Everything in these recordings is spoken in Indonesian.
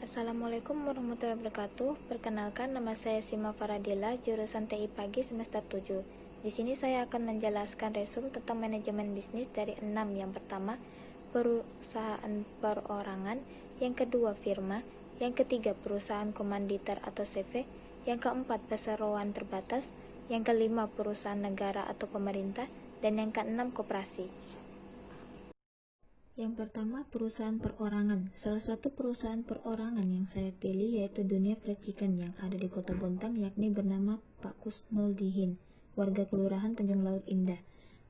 Assalamualaikum warahmatullahi wabarakatuh. Perkenalkan, nama saya Sima Faradila, jurusan TI Pagi semester 7. Di sini saya akan menjelaskan resum tentang manajemen bisnis dari 6. Yang pertama, perusahaan perorangan, yang kedua firma, yang ketiga perusahaan komanditer atau CV, yang keempat perseroan terbatas, yang kelima perusahaan negara atau pemerintah, dan yang keenam koperasi. Yang pertama, perusahaan perorangan. Salah satu perusahaan perorangan yang saya pilih yaitu Dunia Peracikan yang ada di Kota Bontang, yakni bernama Pak Kusnul Dihin, warga Kelurahan Tanjung Laut Indah.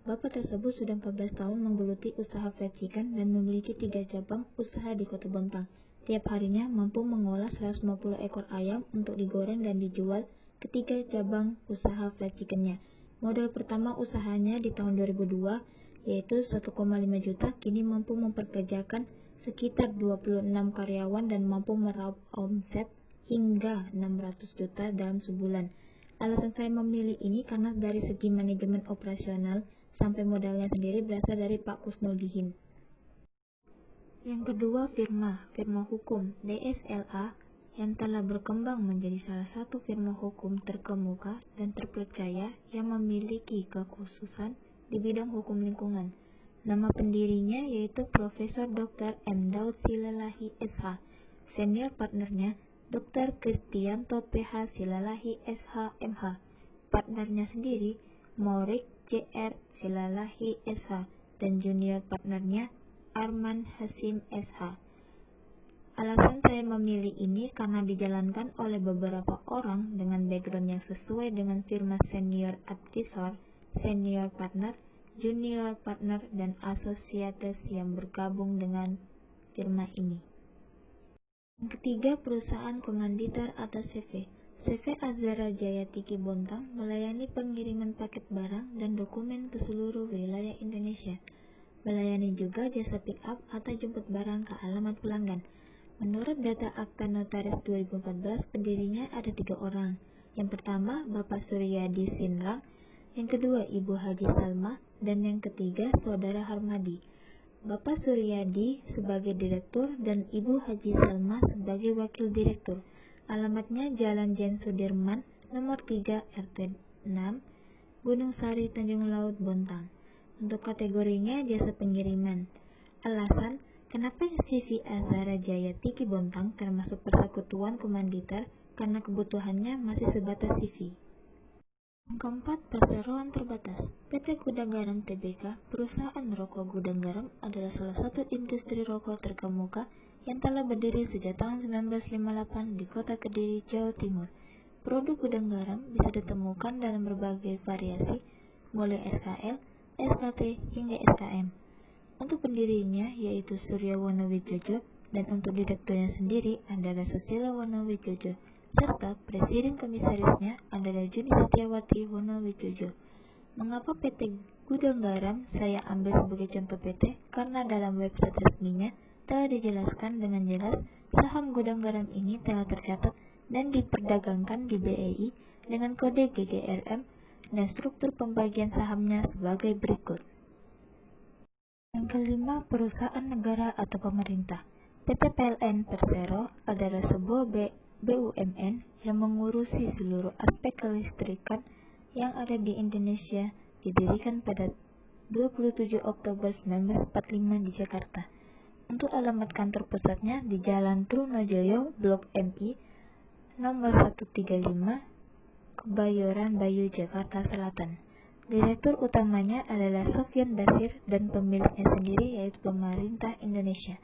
Bapak tersebut sudah 14 tahun menggeluti usaha peracikan dan memiliki 3 cabang usaha di Kota Bontang. Tiap harinya mampu mengolah 150 ekor ayam untuk digoreng dan dijual ke 3 cabang usaha peracikannya. Modal pertama usahanya di tahun 2002 yaitu 1,5 juta, kini mampu memperkerjakan sekitar 26 karyawan dan mampu meraup omset hingga 600 juta dalam sebulan. Alasan saya memilih ini karena dari segi manajemen operasional sampai modalnya sendiri berasal dari Pak Kusnuldihin. Yang kedua, firma hukum DSLA yang telah berkembang menjadi salah satu firma hukum terkemuka dan terpercaya yang memiliki kekhususan di bidang hukum lingkungan. Nama pendirinya yaitu Profesor Dr. M. Daud Silalahi SH. Senior partnernya Dr. Kristianto PH Silalahi SH MH. Partnernya sendiri Morik JR Silalahi SH dan junior partnernya Arman Hasim SH. Alasan saya memilih ini karena dijalankan oleh beberapa orang dengan background yang sesuai dengan firma senior advisor, senior partner, junior partner, dan associates yang bergabung dengan firma ini. Yang ketiga, perusahaan komanditer atau CV. CV Azara Jaya Tiki Bontang melayani pengiriman paket barang dan dokumen ke seluruh wilayah Indonesia. Melayani juga jasa pick up atau jemput barang ke alamat pelanggan. Menurut data Akta Notaris 2014, pendirinya ada 3 orang. Yang pertama, Bapak Suryadi Sinrang, yang kedua Ibu Haji Salma, dan yang ketiga Saudara Harmadi. Bapak Suryadi sebagai direktur dan Ibu Haji Salma sebagai wakil direktur. Alamatnya Jalan Jen Sudirman, nomor 3 RT 6, Gunung Sari, Tanjung Laut, Bontang. Untuk kategorinya jasa pengiriman. Alasan kenapa CV Azara Jaya Tiki Bontang termasuk persekutuan komanditer karena kebutuhannya masih sebatas CV. Yang keempat, perseroan terbatas. PT Gudang Garam Tbk, perusahaan rokok Gudang Garam, adalah salah satu industri rokok terkemuka yang telah berdiri sejak tahun 1958 di Kota Kediri, Jawa Timur. Produk Gudang Garam bisa ditemukan dalam berbagai variasi, mulai SKL, SKT, hingga SKM. Untuk pendirinya yaitu Surya Wonowijojo dan untuk direkturnya sendiri adalah Susilo Wonowijojo, serta Presiden Komisarisnya adalah Juni Setiawati Wonowijojo. Mengapa PT Gudang Garam saya ambil sebagai contoh PT? Karena dalam website resminya telah dijelaskan dengan jelas saham Gudang Garam ini telah tercatat dan diperdagangkan di BEI dengan kode GGRM dan struktur pembagian sahamnya sebagai berikut. Yang kelima, perusahaan negara atau pemerintah. PT PLN Persero adalah sebuah BUMN yang mengurusi seluruh aspek kelistrikan yang ada di Indonesia, didirikan pada 27 Oktober 1945 di Jakarta. Untuk alamat kantor pusatnya di Jalan Trunojoyo, Blok MI, nomor 135, Kebayoran Bayu, Jakarta Selatan. Direktur utamanya adalah Sofyan Basir dan pemiliknya sendiri yaitu pemerintah Indonesia.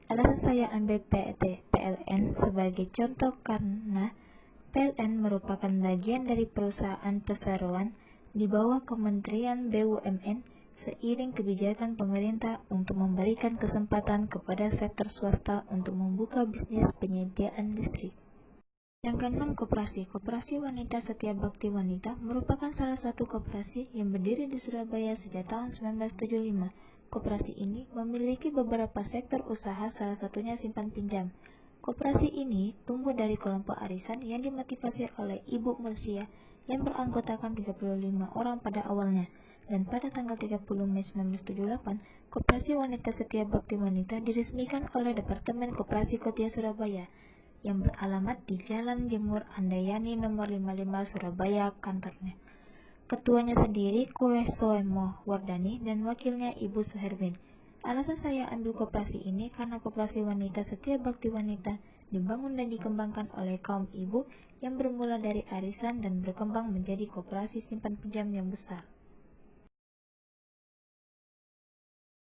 Alasan saya ambil PT PLN sebagai contoh karena PLN merupakan bagian dari perusahaan perseroan di bawah Kementerian BUMN seiring kebijakan pemerintah untuk memberikan kesempatan kepada sektor swasta untuk membuka bisnis penyediaan listrik. Yang keenam, koperasi. Koperasi Wanita Setia Bakti Wanita merupakan salah satu koperasi yang berdiri di Surabaya sejak tahun 1975. Koperasi ini memiliki beberapa sektor usaha, salah satunya simpan pinjam. Koperasi ini tumbuh dari kelompok arisan yang dimotivasi oleh Ibu Mursia yang beranggotakan 35 orang pada awalnya. Dan pada tanggal 30 Mei 1978, Koperasi Wanita Setia Bakti Wanita diresmikan oleh Departemen Koperasi Kota Surabaya yang beralamat di Jalan Jemur Andayani nomor 55 Surabaya kantornya. Ketuanya sendiri Koe Soemo Wardani dan wakilnya Ibu Suhermin. Alasan saya ambil koperasi ini karena Koperasi Wanita Setia Bakti Wanita dibangun dan dikembangkan oleh kaum ibu yang bermula dari arisan dan berkembang menjadi koperasi simpan pinjam yang besar.